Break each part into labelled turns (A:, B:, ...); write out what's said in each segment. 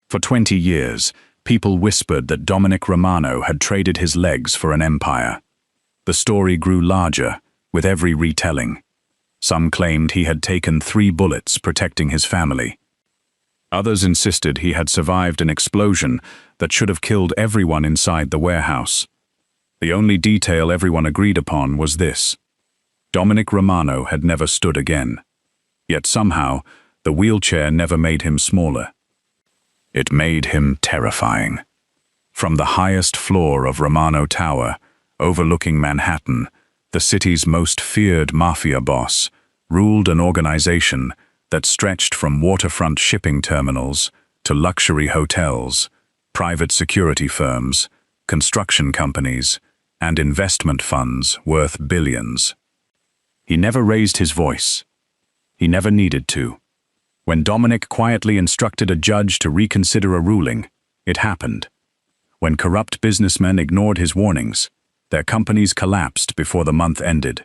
A: For 20 years, people whispered that Dominic Romano had traded his legs for an empire. The story grew larger with every retelling. Some claimed he had taken 3 bullets protecting his family. Others insisted he had survived an explosion that should have killed everyone inside the warehouse. The only detail everyone agreed upon was this: Dominic Romano had never stood again. Yet somehow, the wheelchair never made him smaller. It made him terrifying. From the highest floor of Romano Tower, overlooking Manhattan, the city's most feared mafia boss ruled an organization that stretched from waterfront shipping terminals to luxury hotels, private security firms, construction companies, and investment funds worth billions. He never raised his voice. He never needed to. When Dominic quietly instructed a judge to reconsider a ruling, it happened. When corrupt businessmen ignored his warnings, their companies collapsed before the month ended.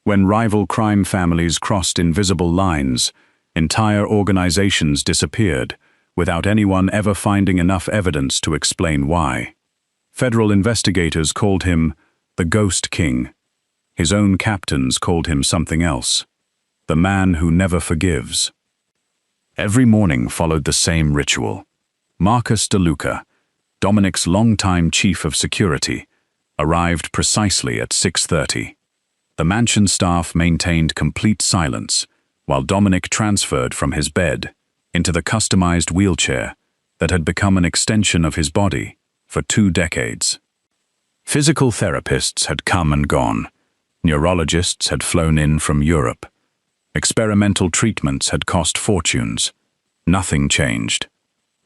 A: When rival crime families crossed invisible lines, entire organizations disappeared, without anyone ever finding enough evidence to explain why. Federal investigators called him the Ghost King. His own captains called him something else: the man who never forgives. Every morning followed the same ritual. Marcus DeLuca, Dominic's longtime chief of security, arrived precisely at 6:30. The mansion staff maintained complete silence, while Dominic transferred from his bed into the customized wheelchair that had become an extension of his body for 2 decades. Physical therapists had come and gone. Neurologists had flown in from Europe. Experimental treatments had cost fortunes. Nothing changed.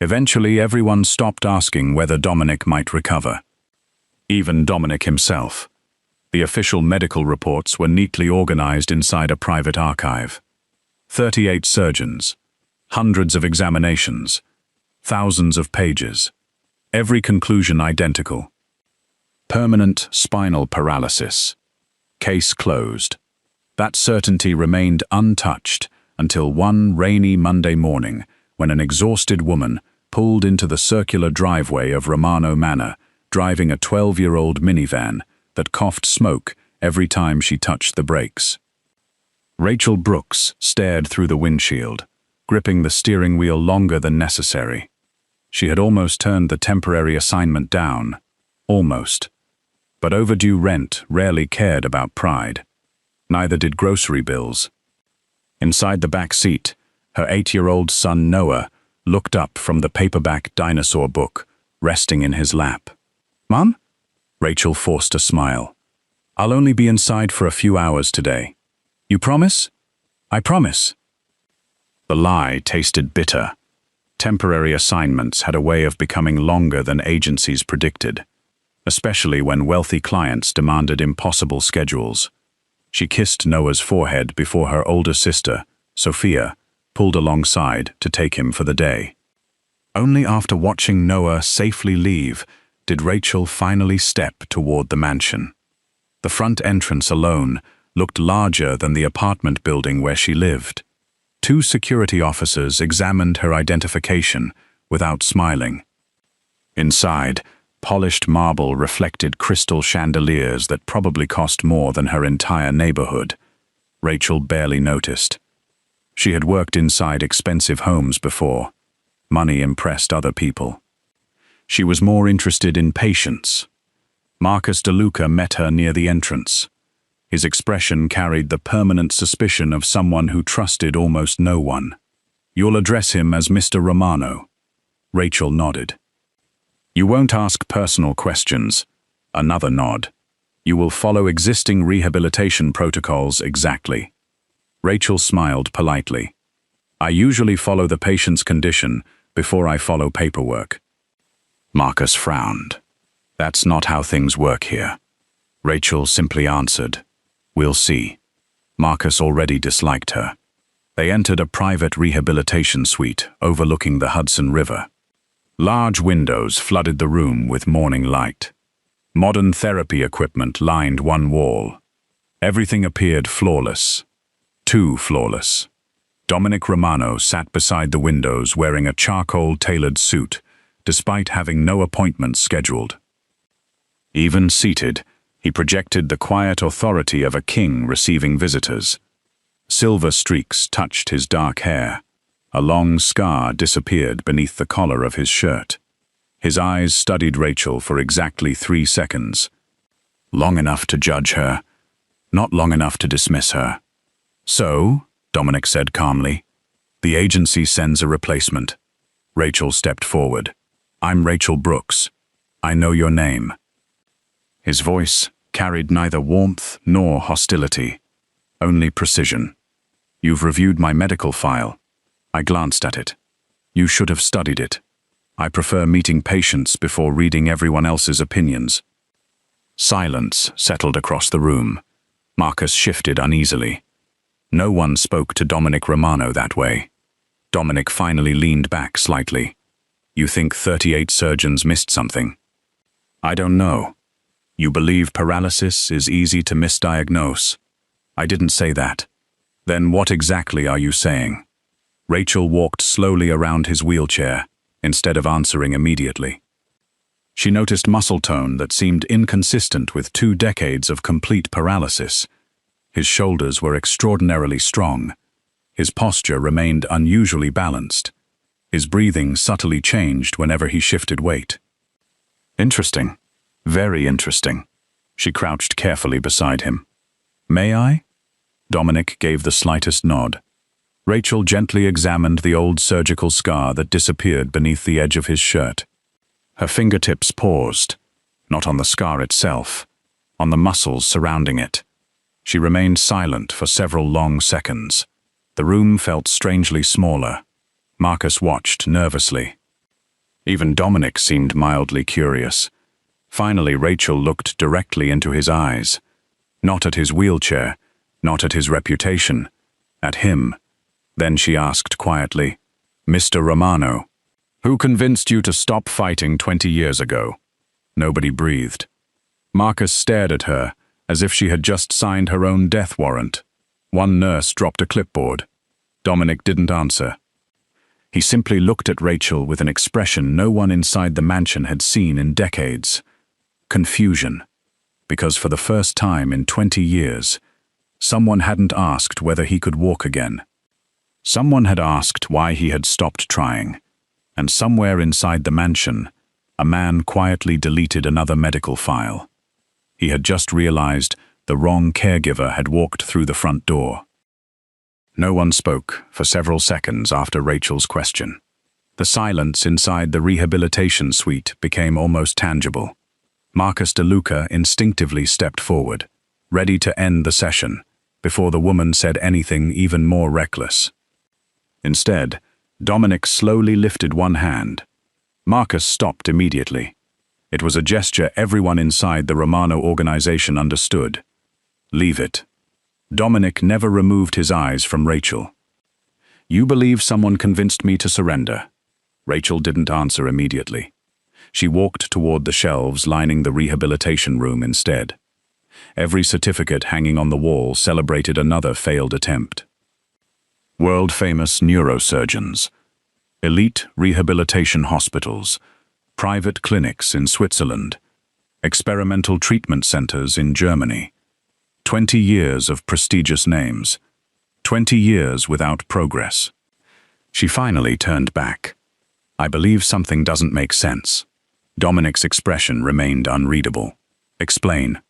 A: Eventually, everyone stopped asking whether Dominic might recover. Even Dominic himself. The official medical reports were neatly organized inside a private archive. 38 surgeons, hundreds of examinations, thousands of pages. Every conclusion identical. Permanent spinal paralysis. Case closed. That certainty remained untouched until one rainy Monday morning when an exhausted woman pulled into the circular driveway of Romano Manor, driving a 12-year-old minivan that coughed smoke every time she touched the brakes. Rachel Brooks stared through the windshield, gripping the steering wheel longer than necessary. She had almost turned the temporary assignment down. Almost. But overdue rent rarely cared about pride. Neither did grocery bills. Inside the back seat, her 8-year-old son Noah looked up from the paperback dinosaur book, resting in his lap. "Mom?" Rachel forced a smile. "I'll only be inside for a few hours today. You promise?" "I promise." The lie tasted bitter. Temporary assignments had a way of becoming longer than agencies predicted, especially when wealthy clients demanded impossible schedules. She kissed Noah's forehead before her older sister, Sophia, pulled alongside to take him for the day. Only after watching Noah safely leave did Rachel finally step toward the mansion. The front entrance alone looked larger than the apartment building where she lived. 2 security officers examined her identification without smiling. Inside, polished marble reflected crystal chandeliers that probably cost more than her entire neighborhood. Rachel barely noticed. She had worked inside expensive homes before. Money impressed other people. She was more interested in patience. Marcus DeLuca met her near the entrance. His expression carried the permanent suspicion of someone who trusted almost no one. "You'll address him as Mr. Romano." Rachel nodded. "You won't ask personal questions." Another nod. "You will follow existing rehabilitation protocols exactly." Rachel smiled politely. "I usually follow the patient's condition before I follow paperwork." Marcus frowned. "That's not how things work here." Rachel simply answered, "We'll see." Marcus already disliked her. They entered a private rehabilitation suite overlooking the Hudson River. Large windows flooded the room with morning light. Modern therapy equipment lined one wall. Everything appeared flawless. Too flawless. Dominic Romano sat beside the windows wearing a charcoal-tailored suit, despite having no appointments scheduled. Even seated, he projected the quiet authority of a king receiving visitors. Silver streaks touched his dark hair. A long scar disappeared beneath the collar of his shirt. His eyes studied Rachel for exactly 3 seconds. Long enough to judge her, not long enough to dismiss her. "So," Dominic said calmly, "the agency sends a replacement." Rachel stepped forward. "I'm Rachel Brooks. I know your name." His voice carried neither warmth nor hostility, only precision. "You've reviewed my medical file." I glanced at it. "You should have studied it. I prefer meeting patients before reading everyone else's opinions." Silence settled across the room. Marcus shifted uneasily. No one spoke to Dominic Romano that way. Dominic finally leaned back slightly. "You think 38 surgeons missed something?" "I don't know. You believe paralysis is easy to misdiagnose?" "I didn't say that." "Then what exactly are you saying?" Rachel walked slowly around his wheelchair, instead of answering immediately. She noticed muscle tone that seemed inconsistent with 2 decades of complete paralysis. His shoulders were extraordinarily strong. His posture remained unusually balanced. His breathing subtly changed whenever he shifted weight. "Interesting. Very interesting." She crouched carefully beside him. "May I?" Dominic gave the slightest nod. Rachel gently examined the old surgical scar that disappeared beneath the edge of his shirt. Her fingertips paused, not on the scar itself, on the muscles surrounding it. She remained silent for several long seconds. The room felt strangely smaller. Marcus watched nervously. Even Dominic seemed mildly curious. Finally, Rachel looked directly into his eyes. Not at his wheelchair, not at his reputation, at him. Then she asked quietly, "Mr. Romano, who convinced you to stop fighting 20 years ago?" Nobody breathed. Marcus stared at her, as if she had just signed her own death warrant. One nurse dropped a clipboard. Dominic didn't answer. He simply looked at Rachel with an expression no one inside the mansion had seen in decades. Confusion. Because for the first time in 20 years, someone hadn't asked whether he could walk again. Someone had asked why he had stopped trying, and somewhere inside the mansion, a man quietly deleted another medical file. He had just realized the wrong caregiver had walked through the front door. No one spoke for several seconds after Rachel's question. The silence inside the rehabilitation suite became almost tangible. Marcus DeLuca instinctively stepped forward, ready to end the session, before the woman said anything even more reckless. Instead, Dominic slowly lifted one hand. Marcus stopped immediately. It was a gesture everyone inside the Romano organization understood. "Leave it." Dominic never removed his eyes from Rachel. "You believe someone convinced me to surrender." Rachel didn't answer immediately. She walked toward the shelves lining the rehabilitation room instead. Every certificate hanging on the wall celebrated another failed attempt. World-famous neurosurgeons, elite rehabilitation hospitals, private clinics in Switzerland, experimental treatment centers in Germany. 20 years of prestigious names. 20 years without progress. She finally turned back. "I believe something doesn't make sense." Dominic's expression remained unreadable. "Explain."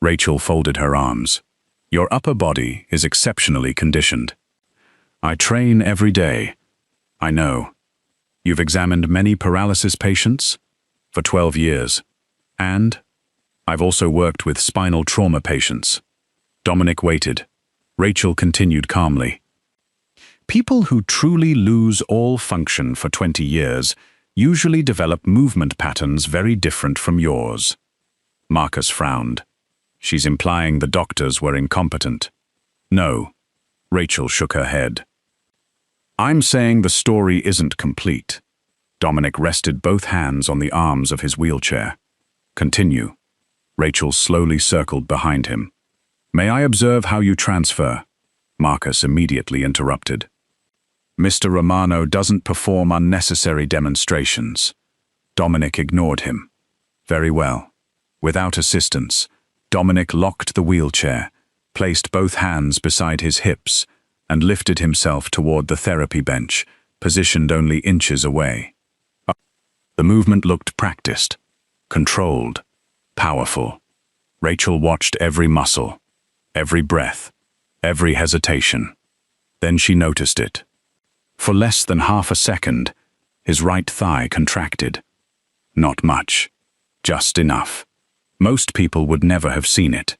A: Rachel folded her arms. "Your upper body is exceptionally conditioned. I train every day. I know. You've examined many paralysis patients? For 12 years. And? I've also worked with spinal trauma patients." Dominic waited. Rachel continued calmly. "People who truly lose all function for 20 years usually develop movement patterns very different from yours." Marcus frowned. "She's implying the doctors were incompetent." "No." Rachel shook her head. "I'm saying the story isn't complete." Dominic rested both hands on the arms of his wheelchair. "Continue." Rachel slowly circled behind him. "May I observe how you transfer?" Marcus immediately interrupted. Mr. Romano doesn't perform unnecessary demonstrations. Dominic ignored him. Very well. Without assistance, Dominic locked the wheelchair, placed both hands beside his hips, and lifted himself toward the therapy bench, positioned only inches away. The movement looked practiced, controlled, powerful. Rachel watched every muscle, every breath, every hesitation. Then she noticed it. For less than half a second, his right thigh contracted. Not much, just enough. Most people would never have seen it.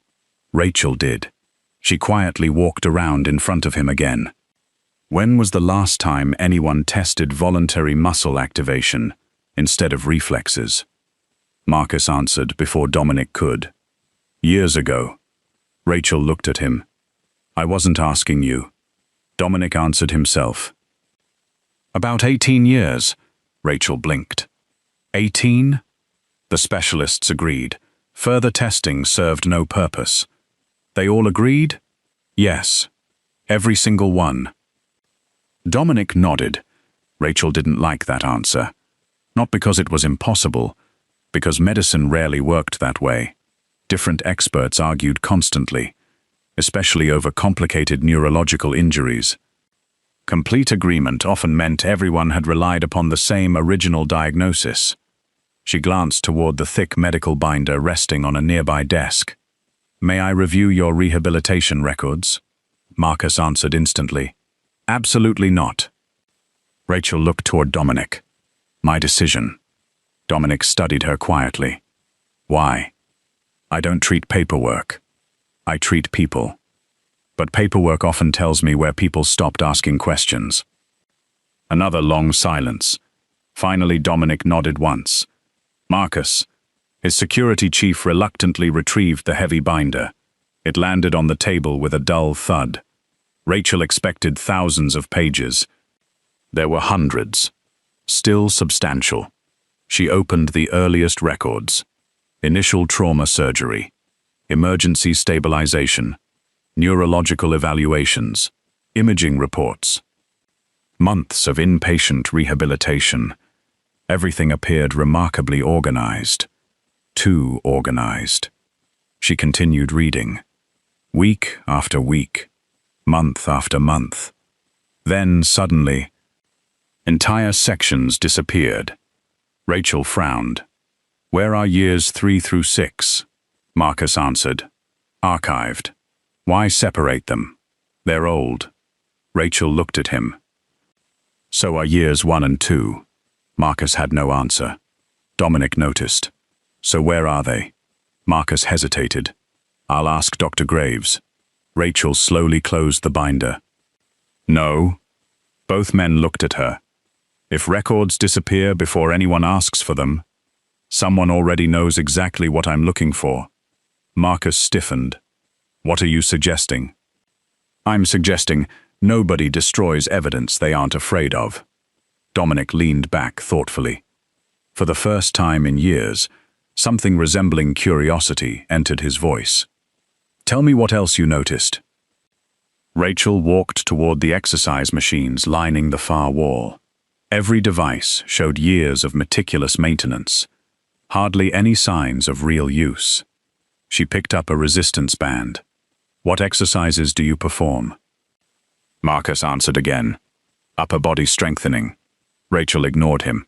A: Rachel did. She quietly walked around in front of him again. When was the last time anyone tested voluntary muscle activation instead of reflexes? Marcus answered before Dominic could. Years ago. Rachel looked at him. I wasn't asking you. Dominic answered himself. About 18 years, Rachel blinked. 18? The specialists agreed. Further testing served no purpose. They all agreed? Yes. Every single one. Dominic nodded. Rachel didn't like that answer. Not because it was impossible, because medicine rarely worked that way. Different experts argued constantly, especially over complicated neurological injuries. Complete agreement often meant everyone had relied upon the same original diagnosis. She glanced toward the thick medical binder resting on a nearby desk. May I review your rehabilitation records? Marcus answered instantly. Absolutely not. Rachel looked toward Dominic. My decision. Dominic studied her quietly. Why? I don't treat paperwork. I treat people. But paperwork often tells me where people stopped asking questions. Another long silence. Finally, Dominic nodded once. Marcus. His security chief reluctantly retrieved the heavy binder. It landed on the table with a dull thud. Rachel expected thousands of pages. There were hundreds. Still substantial. She opened the earliest records. Initial trauma surgery. Emergency stabilization. Neurological evaluations. Imaging reports. Months of inpatient rehabilitation. Everything appeared remarkably organized. Too organized. She continued reading. Week after week. Month after month. Then, suddenly, entire sections disappeared. Rachel frowned. Where are years 3 through 6? Marcus answered. Archived. Why separate them? They're old. Rachel looked at him. So are years 1 and 2. Marcus had no answer. Dominic noticed. So where are they? Marcus hesitated. I'll ask Dr. Graves. Rachel slowly closed the binder. No. Both men looked at her. If records disappear before anyone asks for them, someone already knows exactly what I'm looking for. Marcus stiffened. What are you suggesting? I'm suggesting nobody destroys evidence they aren't afraid of. Dominic leaned back thoughtfully. For the first time in years, something resembling curiosity entered his voice. Tell me what else you noticed. Rachel walked toward the exercise machines lining the far wall. Every device showed years of meticulous maintenance, hardly any signs of real use. She picked up a resistance band. What exercises do you perform? Marcus answered again. Upper body strengthening. Rachel ignored him.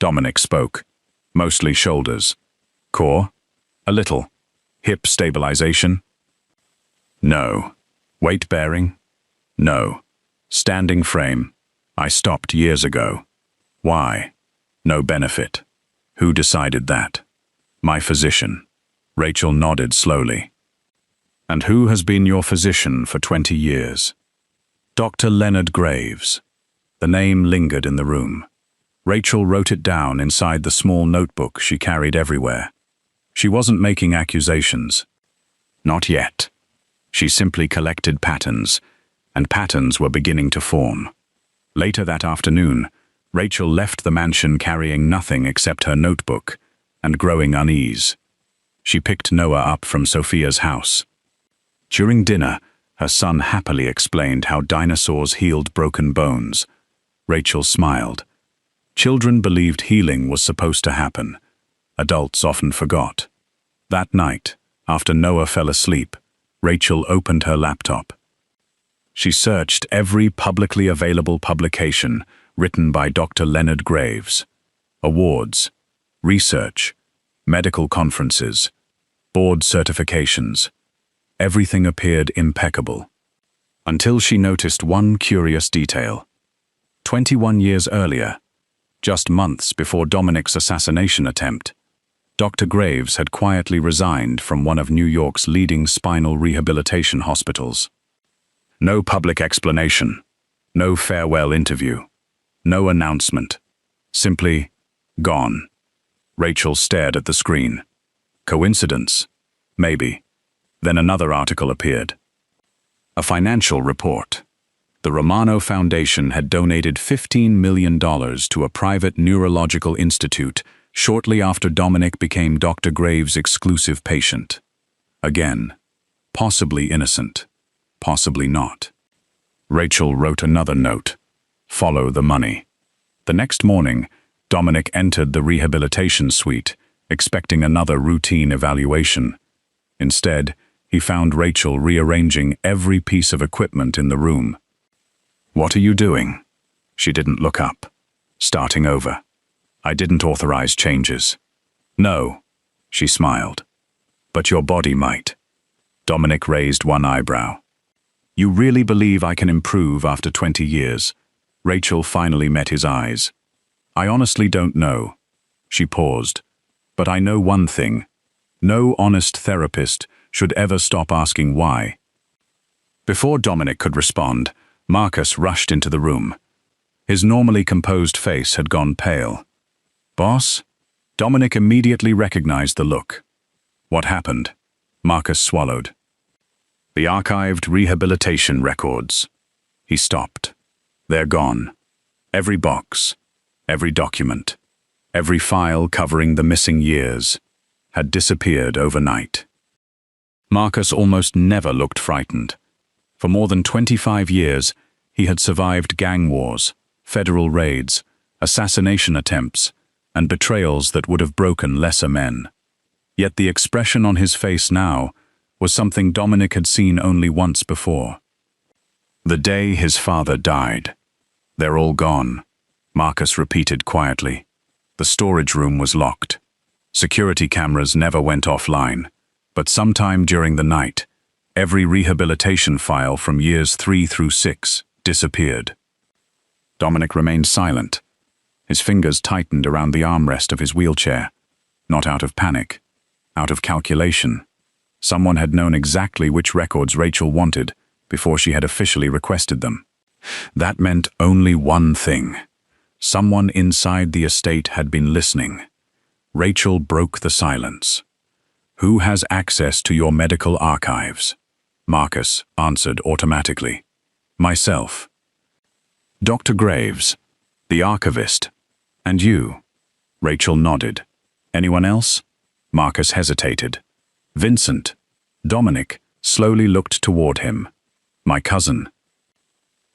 A: Dominic spoke. Mostly shoulders. Core? A little. Hip stabilization? No. Weight bearing? No. Standing frame? I stopped years ago. Why? No benefit. Who decided that? My physician. Rachel nodded slowly. And who has been your physician for 20 years? Dr. Leonard Graves. The name lingered in the room. Rachel wrote it down inside the small notebook she carried everywhere. She wasn't making accusations. Not yet. She simply collected patterns, and patterns were beginning to form. Later that afternoon, Rachel left the mansion carrying nothing except her notebook and growing unease. She picked Noah up from Sophia's house. During dinner, her son happily explained how dinosaurs healed broken bones, Rachel smiled. Children believed healing was supposed to happen. Adults often forgot. That night, after Noah fell asleep, Rachel opened her laptop. She searched every publicly available publication written by Dr. Leonard Graves. Awards, research, medical conferences, board certifications. Everything appeared impeccable. Until she noticed one curious detail. 21 years earlier, just months before Dominic's assassination attempt, Dr. Graves had quietly resigned from one of New York's leading spinal rehabilitation hospitals. No public explanation, no farewell interview, no announcement. Simply, gone. Rachel stared at the screen. Coincidence? Maybe. Then another article appeared. A financial report. The Romano Foundation had donated $15 million to a private neurological institute shortly after Dominic became Dr. Graves' exclusive patient. Again, possibly innocent, possibly not. Rachel wrote another note. Follow the money. The next morning, Dominic entered the rehabilitation suite, expecting another routine evaluation. Instead, he found Rachel rearranging every piece of equipment in the room. "What are you doing?" She didn't look up. "Starting over. I didn't authorize changes." "No," she smiled. "But your body might." Dominic raised one eyebrow. "You really believe I can improve after 20 years?" Rachel finally met his eyes. "I honestly don't know." She paused. "But I know one thing. No honest therapist should ever stop asking why." Before Dominic could respond, Marcus rushed into the room. His normally composed face had gone pale. "Boss?" Dominic immediately recognized the look. "What happened?" Marcus swallowed. "The archived rehabilitation records." He stopped. "They're gone. Every box, every document, every file covering the missing years had disappeared overnight." Marcus almost never looked frightened. For more than 25 years, he had survived gang wars, federal raids, assassination attempts, and betrayals that would have broken lesser men. Yet the expression on his face now was something Dominic had seen only once before. "The day his father died. They're all gone," Marcus repeated quietly. The storage room was locked. Security cameras never went offline, but sometime during the night, every rehabilitation file from years 3 through 6 disappeared. Dominic remained silent. His fingers tightened around the armrest of his wheelchair, not out of panic, out of calculation. Someone had known exactly which records Rachel wanted before she had officially requested them. That meant only one thing. Someone inside the estate had been listening. Rachel broke the silence. "Who has access to your medical archives?" Marcus answered automatically. "Myself." "Dr. Graves, the archivist, and you." Rachel nodded. "Anyone else?" Marcus hesitated. "Vincent." Dominic slowly looked toward him. "My cousin."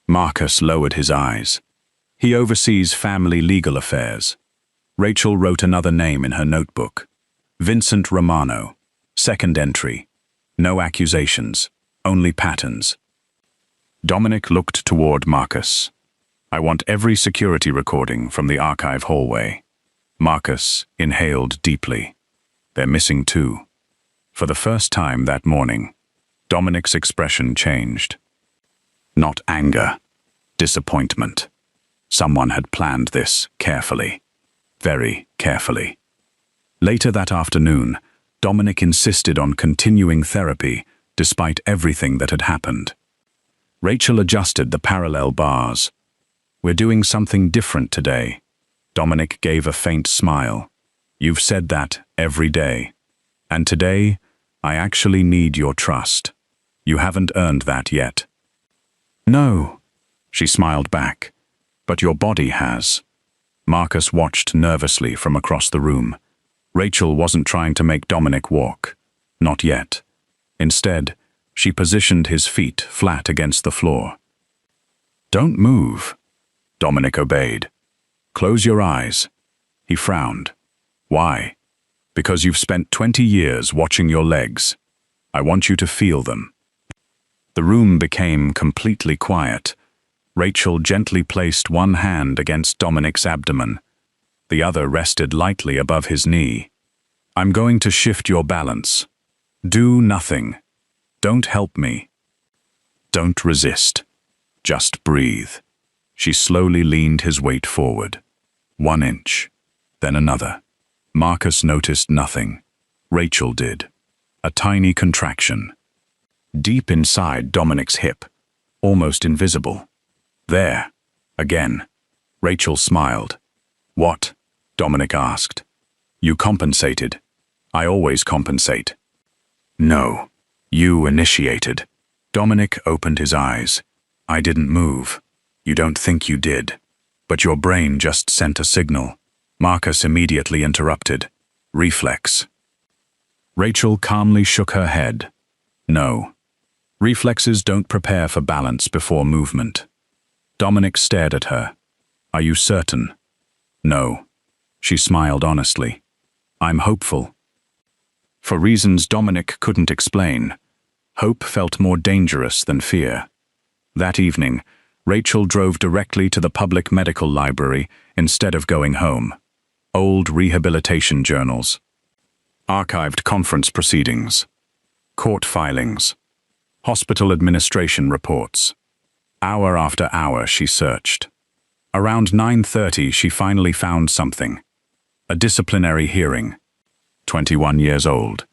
A: Marcus lowered his eyes. "He oversees family legal affairs." Rachel wrote another name in her notebook. Vincent Romano. Second entry. No accusations, only patterns. Dominic looked toward Marcus. "I want every security recording from the archive hallway." Marcus inhaled deeply. "They're missing too." For the first time that morning, Dominic's expression changed. Not anger, disappointment. Someone had planned this carefully, very carefully. Later that afternoon, Dominic insisted on continuing therapy despite everything that had happened. Rachel adjusted the parallel bars. "We're doing something different today." Dominic gave a faint smile. "You've said that every day. And today, I actually need your trust. You haven't earned that yet." "No," she smiled back. "But your body has." Marcus watched nervously from across the room. Rachel wasn't trying to make Dominic walk. Not yet. Instead, she positioned his feet flat against the floor. "Don't move." Dominic obeyed. Close your eyes. He frowned. Why? Because you've spent 20 years watching your legs. I want you to feel them. The room became completely quiet. Rachel gently placed one hand against Dominic's abdomen. The other rested lightly above his knee. I'm going to shift your balance. Do nothing. Don't help me. Don't resist. Just breathe. She slowly leaned his weight forward. 1 inch. Then another. Marcus noticed nothing. Rachel did. A tiny contraction. Deep inside Dominic's hip. Almost invisible. There. Again. Rachel smiled. What? Dominic asked. You compensated. I always compensate. No. You initiated. Dominic opened his eyes. I didn't move. You don't think you did. But your brain just sent a signal. Marcus immediately interrupted. Reflex. Rachel calmly shook her head. No. Reflexes don't prepare for balance before movement. Dominic stared at her. Are you certain? No. She smiled honestly. I'm hopeful. For reasons Dominic couldn't explain, hope felt more dangerous than fear. That evening, Rachel drove directly to the public medical library instead of going home. Old rehabilitation journals. Archived conference proceedings. Court filings. Hospital administration reports. Hour after hour she searched. Around 9:30 she finally found something. A disciplinary hearing. 21 years old.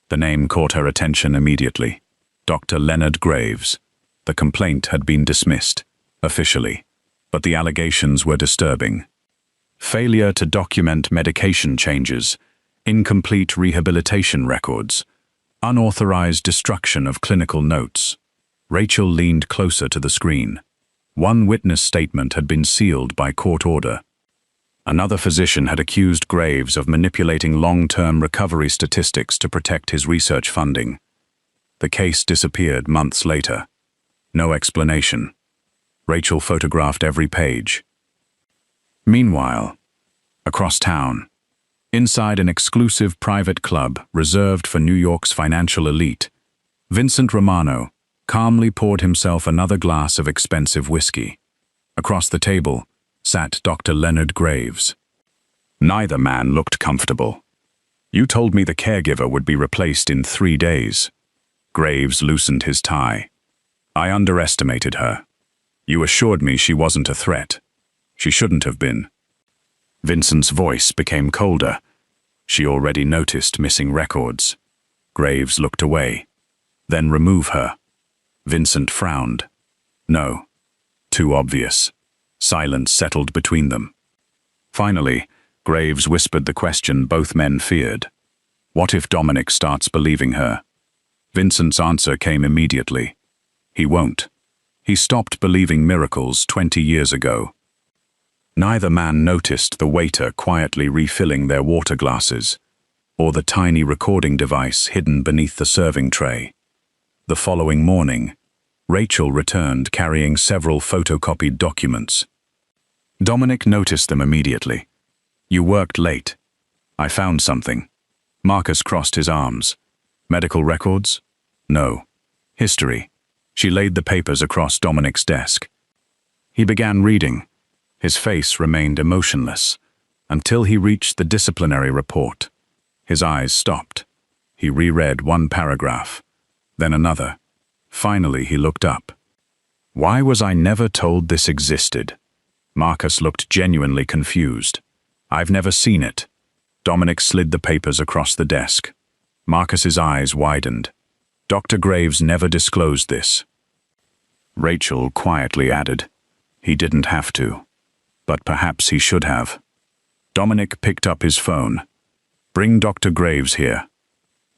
A: The name caught her attention immediately. Dr. Leonard Graves. The complaint had been dismissed, officially, but the allegations were disturbing. Failure to document medication changes, incomplete rehabilitation records, unauthorized destruction of clinical notes. Rachel leaned closer to the screen. One witness statement had been sealed by court order. Another physician had accused Graves of manipulating long-term recovery statistics to protect his research funding. The case disappeared months later. No explanation. Rachel photographed every page. Meanwhile, across town, inside an exclusive private club reserved for New York's financial elite, Vincent Romano calmly poured himself another glass of expensive whiskey. Across the table sat Dr. Leonard Graves. Neither man looked comfortable. You told me the caregiver would be replaced in 3 days. Graves loosened his tie. I underestimated her. You assured me she wasn't a threat. She shouldn't have been. Vincent's voice became colder. She already noticed missing records. Graves looked away. Then remove her. Vincent frowned. No. Too obvious. Silence settled between them. Finally, Graves whispered the question both men feared. What if Dominic starts believing her? Vincent's answer came immediately. He won't. He stopped believing miracles 20 years ago. Neither man noticed the waiter quietly refilling their water glasses, or the tiny recording device hidden beneath the serving tray. The following morning, Rachel returned carrying several photocopied documents. Dominic noticed them immediately. You worked late. I found something. Marcus crossed his arms. Medical records? No. History. She laid the papers across Dominic's desk. He began reading. His face remained emotionless until he reached the disciplinary report. His eyes stopped. He reread one paragraph, then another. Finally, he looked up. Why was I never told this existed? Marcus looked genuinely confused. I've never seen it. Dominic slid the papers across the desk. Marcus's eyes widened. Dr. Graves never disclosed this. Rachel quietly added, he didn't have to, but perhaps he should have. Dominic picked up his phone. Bring Dr. Graves here.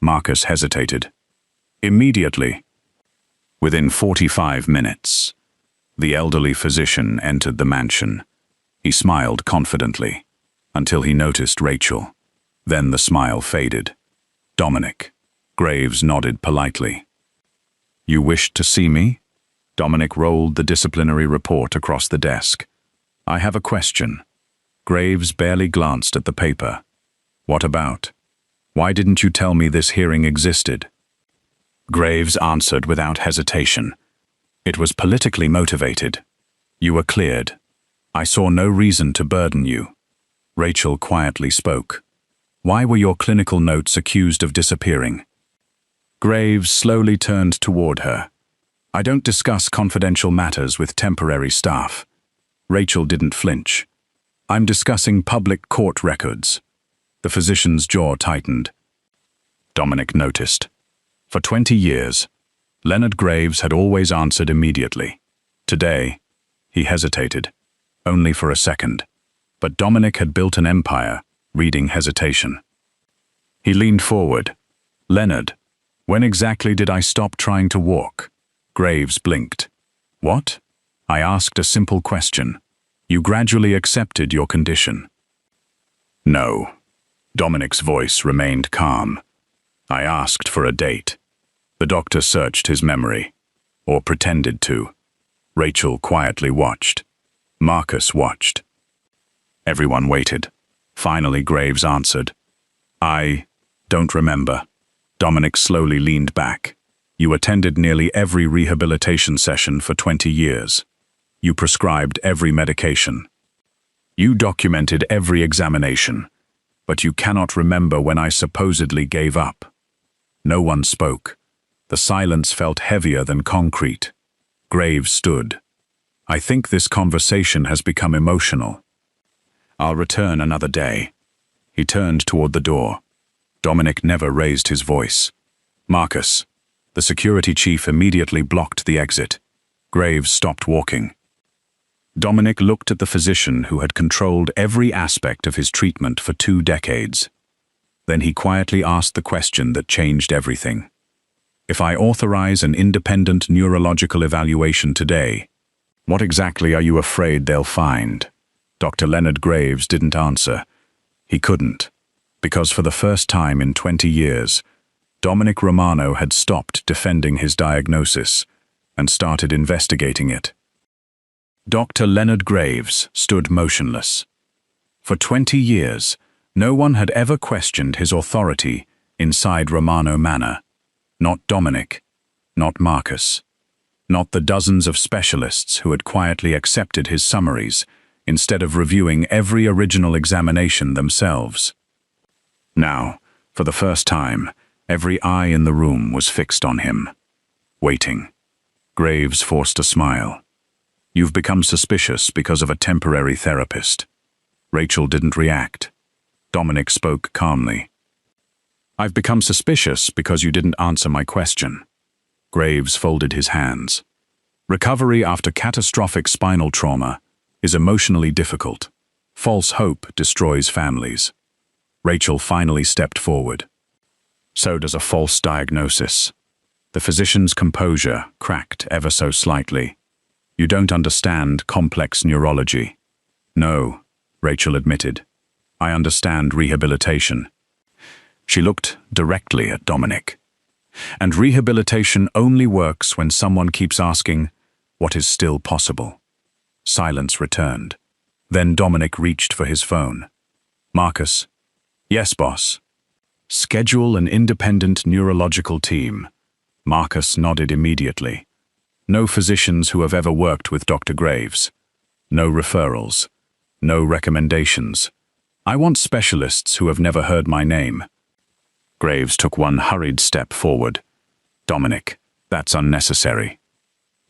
A: Marcus hesitated. Immediately. Within 45 minutes, the elderly physician entered the mansion. He smiled confidently, until he noticed Rachel. Then the smile faded. Dominic. Graves nodded politely. You wished to see me? Dominic rolled the disciplinary report across the desk. I have a question. Graves barely glanced at the paper. What about? Why didn't you tell me this hearing existed? Graves answered without hesitation. It was politically motivated. You were cleared. I saw no reason to burden you. Rachel quietly spoke. Why were your clinical notes accused of disappearing? Graves slowly turned toward her. I don't discuss confidential matters with temporary staff. Rachel didn't flinch. I'm discussing public court records. The physician's jaw tightened. Dominic noticed. For 20 years, Leonard Graves had always answered immediately. Today, he hesitated, only for a second. But Dominic had built an empire, reading hesitation. He leaned forward. Leonard, when exactly did I stop trying to walk? Graves blinked. What? I asked a simple question. You gradually accepted your condition. No. Dominic's voice remained calm. I asked for a date. The doctor searched his memory, or pretended to. Rachel quietly watched. Marcus watched. Everyone waited. Finally, Graves answered. I don't remember. Dominic slowly leaned back. You attended nearly every rehabilitation session for 20 years. You prescribed every medication. You documented every examination, but you cannot remember when I supposedly gave up. No one spoke. The silence felt heavier than concrete. Graves stood. I think this conversation has become emotional. I'll return another day. He turned toward the door. Dominic never raised his voice. Marcus. The security chief immediately blocked the exit. Graves stopped walking. Dominic looked at the physician who had controlled every aspect of his treatment for 2 decades. Then he quietly asked the question that changed everything. If I authorize an independent neurological evaluation today, what exactly are you afraid they'll find? Dr. Leonard Graves didn't answer. He couldn't, because for the first time in 20 years, Dominic Romano had stopped defending his diagnosis and started investigating it. Dr. Leonard Graves stood motionless. For 20 years, no one had ever questioned his authority inside Romano Manor. Not Dominic, not Marcus, not the dozens of specialists who had quietly accepted his summaries instead of reviewing every original examination themselves. Now, for the first time, every eye in the room was fixed on him, waiting. Graves forced a smile. You've become suspicious because of a temporary therapist. Rachel didn't react. Dominic spoke calmly. I've become suspicious because you didn't answer my question. Graves folded his hands. Recovery after catastrophic spinal trauma is emotionally difficult. False hope destroys families. Rachel finally stepped forward. So does a false diagnosis. The physician's composure cracked ever so slightly. You don't understand complex neurology. No, Rachel admitted. I understand rehabilitation. She looked directly at Dominic. And rehabilitation only works when someone keeps asking, what is still possible? Silence returned. Then Dominic reached for his phone. Marcus. Yes, boss. Schedule an independent neurological team. Marcus nodded immediately. No physicians who have ever worked with Dr. Graves. No referrals. No recommendations. I want specialists who have never heard my name. Graves took one hurried step forward. Dominic, that's unnecessary.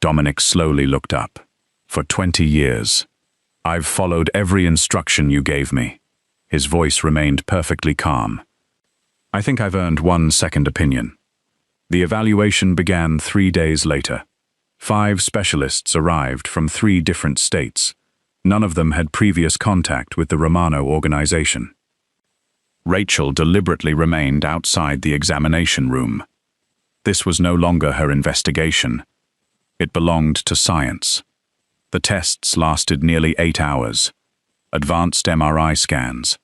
A: Dominic slowly looked up. For 20 years, I've followed every instruction you gave me. His voice remained perfectly calm. I think I've earned one second opinion. The evaluation began 3 days later. 5 specialists arrived from 3 different states. None of them had previous contact with the Romano organization. Rachel deliberately remained outside the examination room. This was no longer her investigation. It belonged to science. The tests lasted nearly 8 hours. Advanced MRI scans,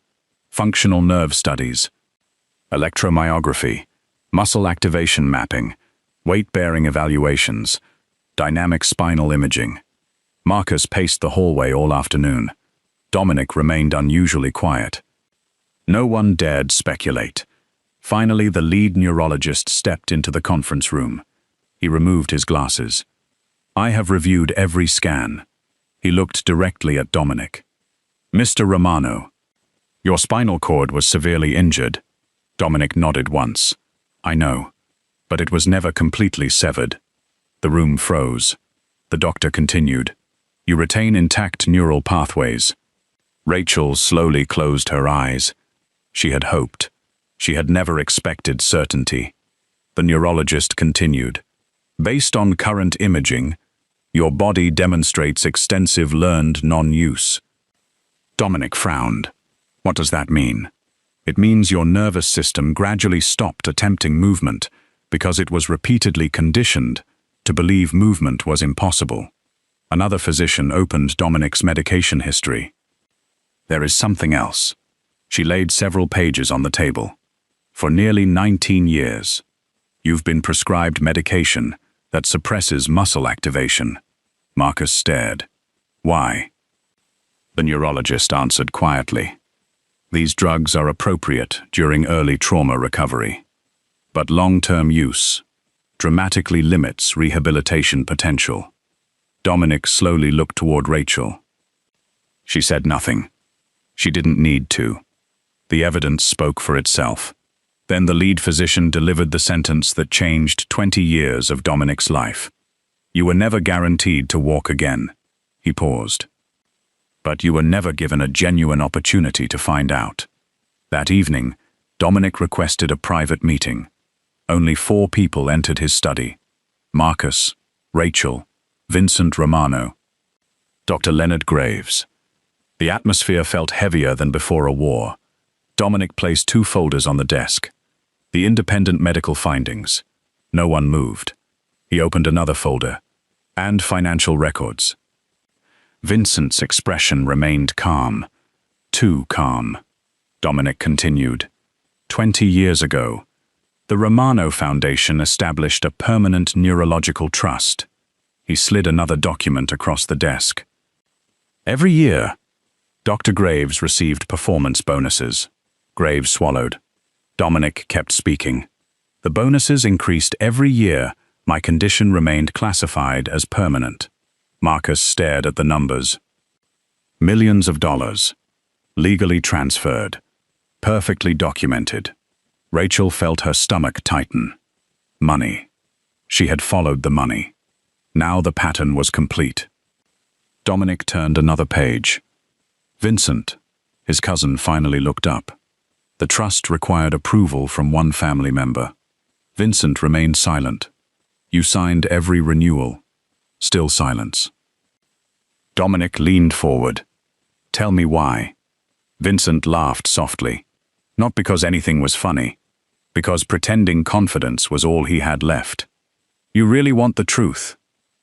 A: functional nerve studies, electromyography, muscle activation mapping, weight-bearing evaluations, dynamic spinal imaging. Marcus paced the hallway all afternoon. Dominic remained unusually quiet. No one dared speculate. Finally, the lead neurologist stepped into the conference room. He removed his glasses. "I have reviewed every scan." He looked directly at Dominic. "Mr. Romano, your spinal cord was severely injured." Dominic nodded once. "I know, but it was never completely severed." The room froze. The doctor continued. "You retain intact neural pathways." Rachel slowly closed her eyes. She had hoped. She had never expected certainty. The neurologist continued. "Based on current imaging, your body demonstrates extensive learned non-use." Dominic frowned. "What does that mean?" "It means your nervous system gradually stopped attempting movement because it was repeatedly conditioned to believe movement was impossible." Another physician opened Dominic's medication history. "There is something else." She laid several pages on the table. "For nearly 19 years, you've been prescribed medication that suppresses muscle activation." Marcus stared. "Why?" The neurologist answered quietly. "These drugs are appropriate during early trauma recovery, but long-term use dramatically limits rehabilitation potential." Dominic slowly looked toward Rachel. She said nothing. She didn't need to. The evidence spoke for itself. Then the lead physician delivered the sentence that changed 20 years of Dominic's life. "You were never guaranteed to walk again." He paused. "But you were never given a genuine opportunity to find out." That evening, Dominic requested a private meeting. Only 4 people entered his study: Marcus, Rachel, Vincent Romano, Dr. Leonard Graves. The atmosphere felt heavier than before a war. Dominic placed 2 folders on the desk. The independent medical findings. No one moved. He opened another folder. And financial records. Vincent's expression remained calm. Too calm. Dominic continued. 20 years ago, the Romano Foundation established a permanent neurological trust. He slid another document across the desk. Every year, Dr. Graves received performance bonuses. Graves swallowed. Dominic kept speaking. "The bonuses increased every year. My condition remained classified as permanent." Marcus stared at the numbers. Millions of dollars. Legally transferred. Perfectly documented. Rachel felt her stomach tighten. Money. She had followed the money. Now the pattern was complete. Dominic turned another page. "Vincent." His cousin finally looked up. The trust required approval from one family member. Vincent remained silent. "You signed every renewal." Still silence. Dominic leaned forward. "Tell me why." Vincent laughed softly. Not because anything was funny, because pretending confidence was all he had left. "You really want the truth?"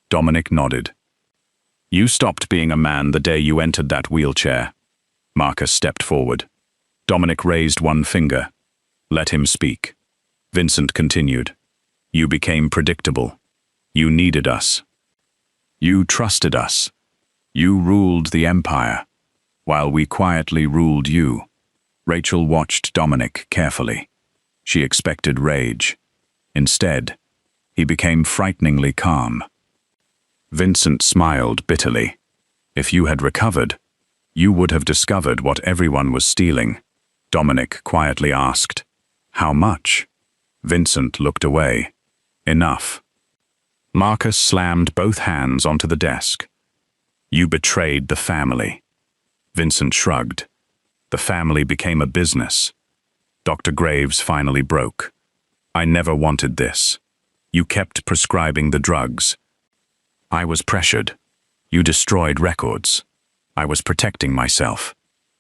A: Dominic nodded. "You stopped being a man the day you entered that wheelchair." Marcus stepped forward. Dominic raised one finger. "Let him speak." Vincent continued. "You became predictable. You needed us. You trusted us. You ruled the empire, while we quietly ruled you." Rachel watched Dominic carefully. She expected rage. Instead, he became frighteningly calm. Vincent smiled bitterly. "If you had recovered, you would have discovered what everyone was stealing." Dominic quietly asked, "How much?" Vincent looked away. "Enough." Marcus slammed both hands onto the desk. "You betrayed the family." Vincent shrugged. "The family became a business." Dr. Graves finally broke. "I never wanted this. You kept prescribing the drugs. I was pressured. You destroyed records. I was protecting myself.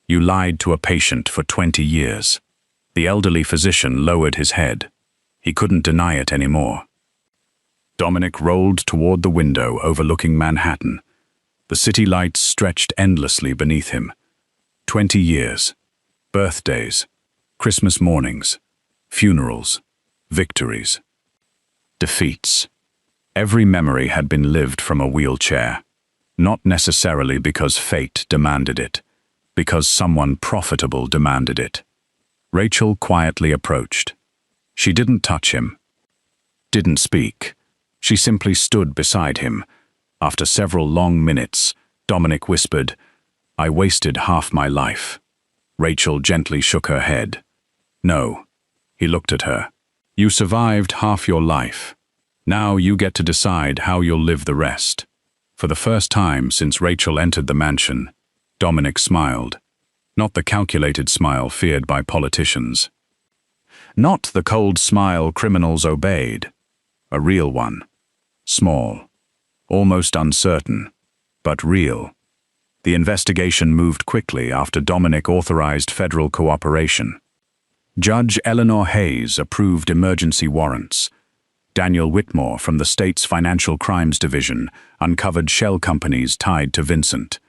A: You lied to a patient for 20 years. The elderly physician lowered his head. He couldn't deny it anymore. Dominic rolled toward the window overlooking Manhattan. The city lights stretched endlessly beneath him. 20 years. Birthdays. Christmas mornings. Funerals. Victories. Defeats. Every memory had been lived from a wheelchair. Not necessarily because fate demanded it, because someone profitable demanded it. Rachel quietly approached. She didn't touch him, didn't speak. She simply stood beside him. After several long minutes, Dominic whispered, "I wasted half my life." Rachel gently shook her head. "No." He looked at her. "You survived half your life. Now you get to decide how you'll live the rest." For the first time since Rachel entered the mansion, Dominic smiled. Not the calculated smile feared by politicians. Not the cold smile criminals obeyed. A real one. Small. Almost uncertain. But real. The investigation moved quickly after Dominic authorized federal cooperation. Judge Eleanor Hayes approved emergency warrants. Daniel Whitmore from the state's Financial Crimes Division uncovered shell companies tied to Vincent,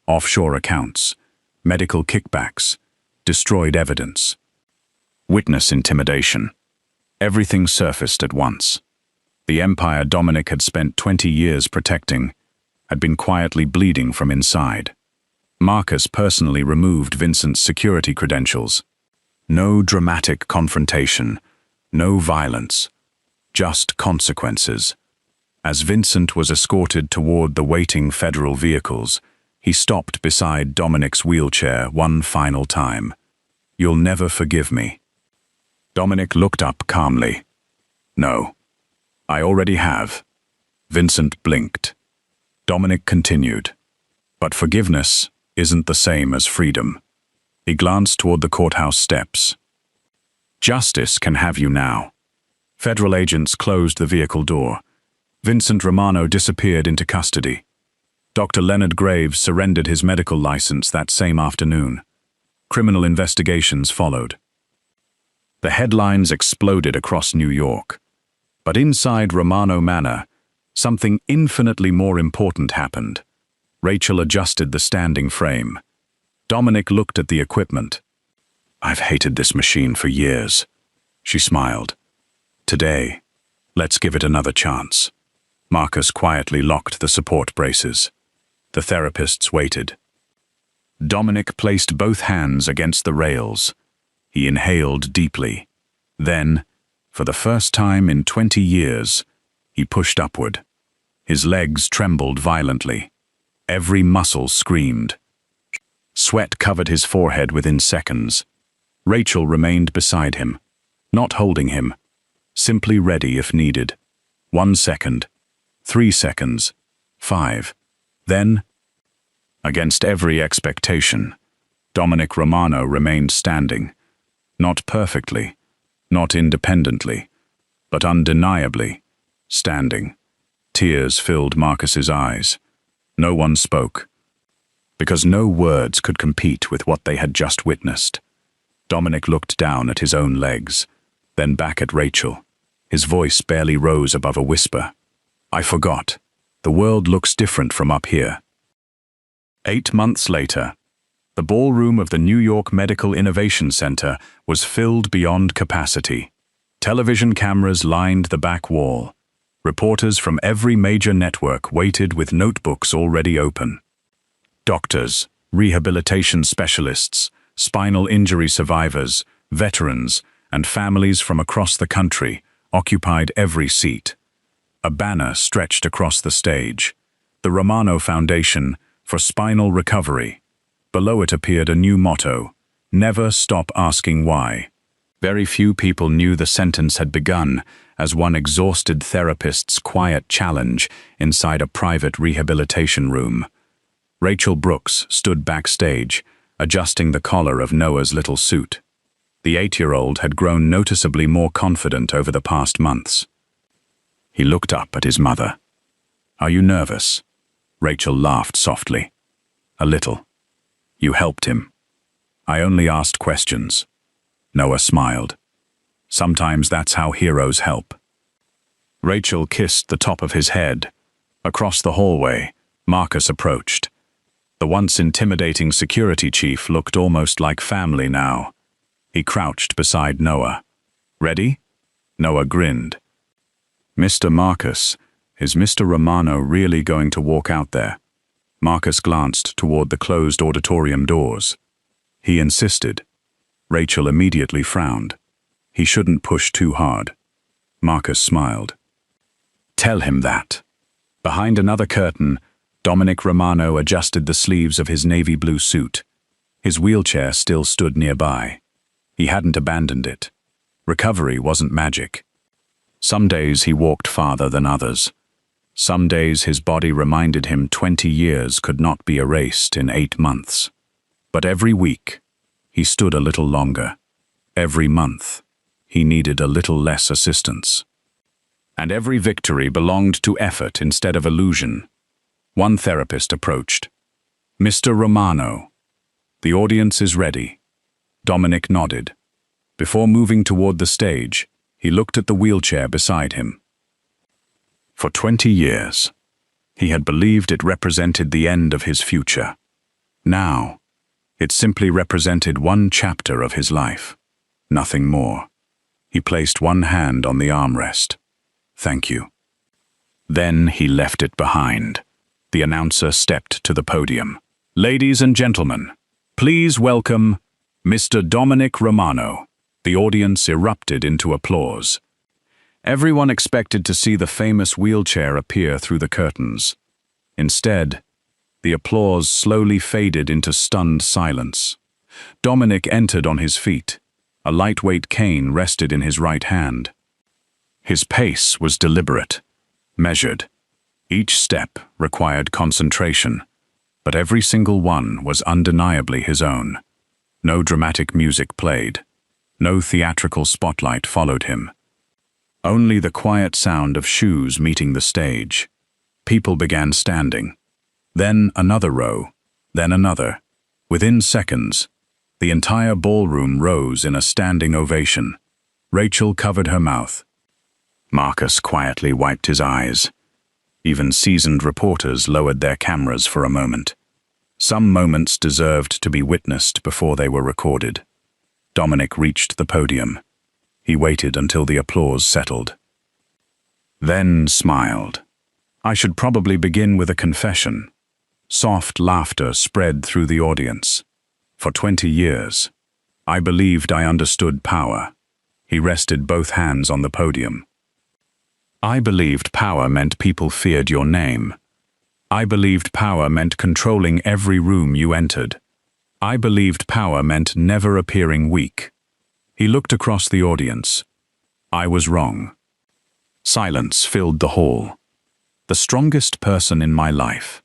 A: offshore accounts, medical kickbacks, destroyed evidence. Witness intimidation. Everything surfaced at once. The empire Dominic had spent 20 years protecting had been quietly bleeding from inside. Marcus personally removed Vincent's security credentials. No dramatic confrontation, no violence, just consequences. As Vincent was escorted toward the waiting federal vehicles, he stopped beside Dominic's wheelchair one final time. "You'll never forgive me." Dominic looked up calmly. "No, I already have." Vincent blinked. Dominic continued. "But forgiveness isn't the same as freedom." He glanced toward the courthouse steps. "Justice can have you now." Federal agents closed the vehicle door. Vincent Romano disappeared into custody. Dr. Leonard Graves surrendered his medical license that same afternoon. Criminal investigations followed. The headlines exploded across New York. But inside Romano Manor, something infinitely more important happened. Rachel adjusted the standing frame. Dominic looked at the equipment. "I've hated this machine for years." She smiled. "Today, let's give it another chance." Marcus quietly locked the support braces. The therapists waited. Dominic placed both hands against the rails. He inhaled deeply. Then, for the first time in 20 years, he pushed upward. His legs trembled violently. Every muscle screamed. Sweat covered his forehead within seconds. Rachel remained beside him, not holding him, simply ready if needed. 1 second, 3 seconds, 5. Then, against every expectation, Dominic Romano remained standing. Not perfectly, not independently, but undeniably standing. Tears filled Marcus's eyes. No one spoke, because no words could compete with what they had just witnessed. Dominic looked down at his own legs, then back at Rachel. His voice barely rose above a whisper. "I forgot. The world looks different from up here." 8 months later, the ballroom of the New York Medical Innovation Center was filled beyond capacity. Television cameras lined the back wall. Reporters from every major network waited with notebooks already open. Doctors, rehabilitation specialists, spinal injury survivors, veterans, and families from across the country occupied every seat. A banner stretched across the stage. The Romano Foundation for Spinal Recovery. Below it appeared a new motto: "Never stop asking why." Very few people knew the sentence had begun as one exhausted therapist's quiet challenge inside a private rehabilitation room. Rachel Brooks stood backstage, adjusting the collar of Noah's little suit. The 8-year-old had grown noticeably more confident over the past months. He looked up at his mother. "Are you nervous?" Rachel laughed softly. "A little." "You helped him." "I only asked questions." Noah smiled. "Sometimes that's how heroes help." Rachel kissed the top of his head. Across the hallway, Marcus approached. The once intimidating security chief looked almost like family now. He crouched beside Noah. "Ready?" Noah grinned. "Mr. Marcus, is Mr. Romano really going to walk out there?" Marcus glanced toward the closed auditorium doors. He insisted. Rachel immediately frowned. He shouldn't push too hard. Marcus smiled. Tell him that. Behind another curtain, Dominic Romano adjusted the sleeves of his navy blue suit. His wheelchair still stood nearby. He hadn't abandoned it. Recovery wasn't magic. Some days he walked farther than others. Some days his body reminded him 20 years could not be erased in 8 months. But every week, he stood a little longer. Every month, he needed a little less assistance. And every victory belonged to effort instead of illusion. One therapist approached. Mr. Romano, the audience is ready. Dominic nodded. Before moving toward the stage, he looked at the wheelchair beside him. For 20 years, he had believed it represented the end of his future. Now, it simply represented one chapter of his life. Nothing more. He placed one hand on the armrest. Thank you. Then he left it behind. The announcer stepped to the podium. Ladies and gentlemen, please welcome Mr. Dominic Romano. The audience erupted into applause. Everyone expected to see the famous wheelchair appear through the curtains. Instead, the applause slowly faded into stunned silence. Dominic entered on his feet. A lightweight cane rested in his right hand. His pace was deliberate, measured. Each step required concentration, but every single one was undeniably his own. No dramatic music played. No theatrical spotlight followed him. Only the quiet sound of shoes meeting the stage. People began standing. Then another row, then another. Within seconds, the entire ballroom rose in a standing ovation. Rachel covered her mouth. Marcus quietly wiped his eyes. Even seasoned reporters lowered their cameras for a moment. Some moments deserved to be witnessed before they were recorded. Dominic reached the podium. He waited until the applause settled. Then smiled. I should probably begin with a confession. Soft laughter spread through the audience. For 20 years, I believed I understood power. He rested both hands on the podium. I believed power meant people feared your name. I believed power meant controlling every room you entered. I believed power meant never appearing weak. He looked across the audience. I was wrong. Silence filled the hall. The strongest person in my life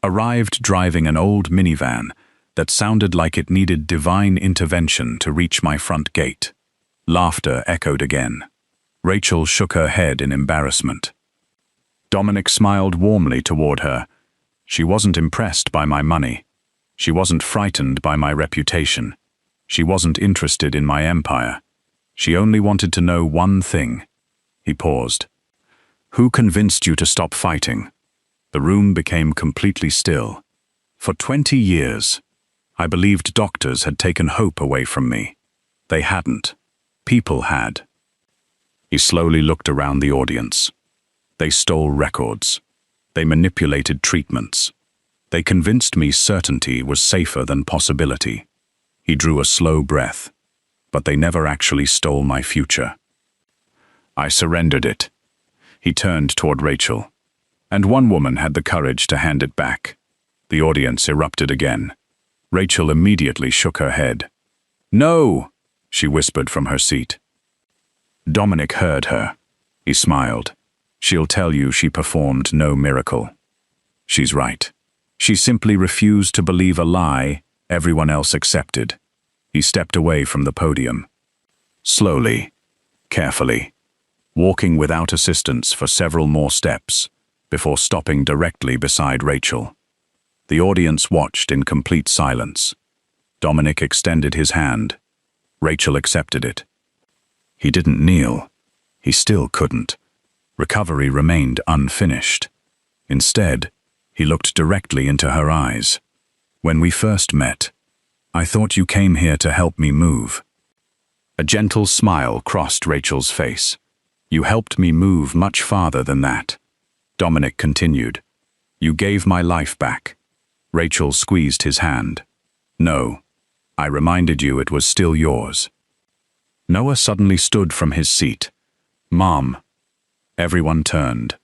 A: arrived driving an old minivan that sounded like it needed divine intervention to reach my front gate. Laughter echoed again. Rachel shook her head in embarrassment. Dominic smiled warmly toward her. She wasn't impressed by my money. She wasn't frightened by my reputation. She wasn't interested in my empire. She only wanted to know one thing. He paused. Who convinced you to stop fighting? The room became completely still. For 20 years, I believed doctors had taken hope away from me. They hadn't. People had. He slowly looked around the audience. They stole records. They manipulated treatments. They convinced me certainty was safer than possibility. He drew a slow breath, but they never actually stole my future. I surrendered it. He turned toward Rachel, and one woman had the courage to hand it back. The audience erupted again. Rachel immediately shook her head. No, she whispered from her seat. Dominic heard her. He smiled. She'll tell you she performed no miracle. She's right. She simply refused to believe a lie everyone else accepted. He stepped away from the podium. Slowly, carefully, walking without assistance for several more steps before stopping directly beside Rachel. The audience watched in complete silence. Dominic extended his hand. Rachel accepted it. He didn't kneel. He still couldn't. Recovery remained unfinished. Instead, he looked directly into her eyes. When we first met, I thought you came here to help me move. A gentle smile crossed Rachel's face. You helped me move much farther than that. Dominic continued. You gave my life back. Rachel squeezed his hand. No, I reminded you it was still yours. Noah suddenly stood from his seat. Mom. Everyone turned.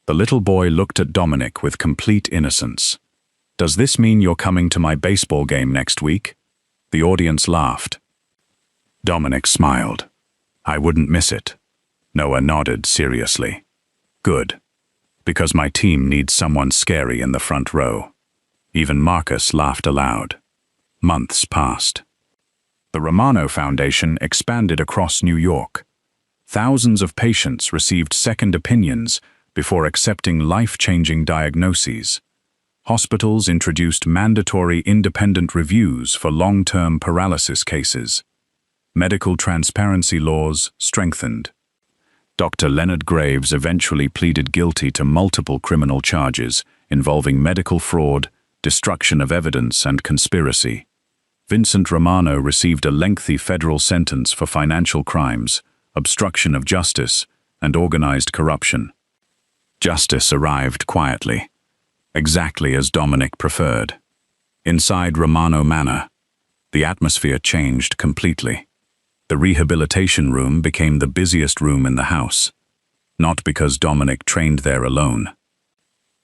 A: The little boy looked at Dominic with complete innocence. Does this mean you're coming to my baseball game next week? The audience laughed. Dominic smiled. I wouldn't miss it. Noah nodded seriously. Good. Because my team needs someone scary in the front row. Even Marcus laughed aloud. Months passed. The Romano Foundation expanded across New York. Thousands of patients received second opinions before accepting life-changing diagnoses. Hospitals introduced mandatory independent reviews for long-term paralysis cases. Medical transparency laws strengthened. Dr. Leonard Graves eventually pleaded guilty to multiple criminal charges involving medical fraud, destruction of evidence, and conspiracy. Vincent Romano received a lengthy federal sentence for financial crimes, obstruction of justice, and organized corruption. Justice arrived quietly, exactly as Dominic preferred. Inside Romano Manor, the atmosphere changed completely. The rehabilitation room became the busiest room in the house, not because Dominic trained there alone,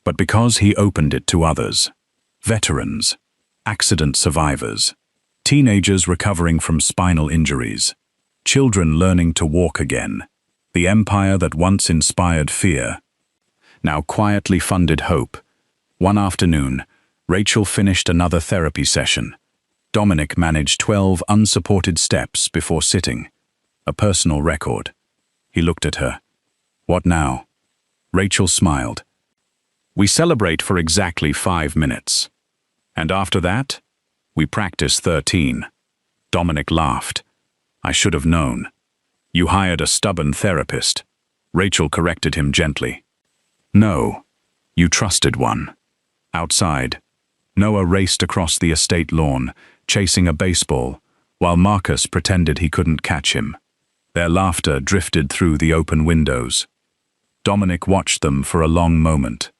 A: but because he opened it to others, veterans, accident survivors, teenagers recovering from spinal injuries, children learning to walk again. The empire that once inspired fear now quietly funded hope. One afternoon, Rachel finished another therapy session. Dominic managed 12 unsupported steps before sitting, a personal record. He looked at her. What now? Rachel smiled. We celebrate for exactly 5 minutes. And after that, we practice 13. Dominic laughed. I should have known. You hired a stubborn therapist. Rachel corrected him gently. No, you trusted one. Outside, Noah raced across the estate lawn, chasing a baseball, while Marcus pretended he couldn't catch him. Their laughter drifted through the open windows. Dominic watched them for a long moment.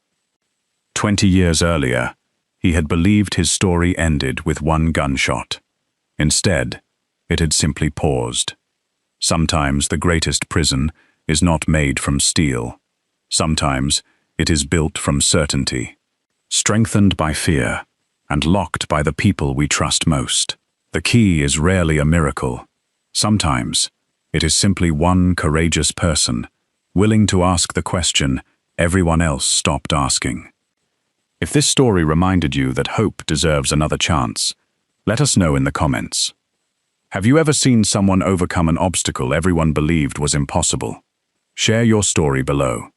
A: 20 years earlier, he had believed his story ended with one gunshot. Instead, it had simply paused. Sometimes the greatest prison is not made from steel. Sometimes it is built from certainty, strengthened by fear, and locked by the people we trust most. The key is rarely a miracle. Sometimes it is simply one courageous person, willing to ask the question everyone else stopped asking. If this story reminded you that hope deserves another chance, let us know in the comments. Have you ever seen someone overcome an obstacle everyone believed was impossible? Share your story below.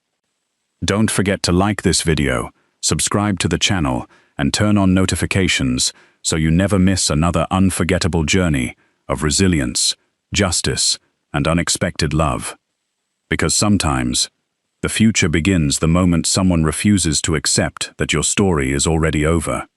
A: Don't forget to like this video, subscribe to the channel, and turn on notifications so you never miss another unforgettable journey of resilience, justice, and unexpected love. Because sometimes, the future begins the moment someone refuses to accept that your story is already over.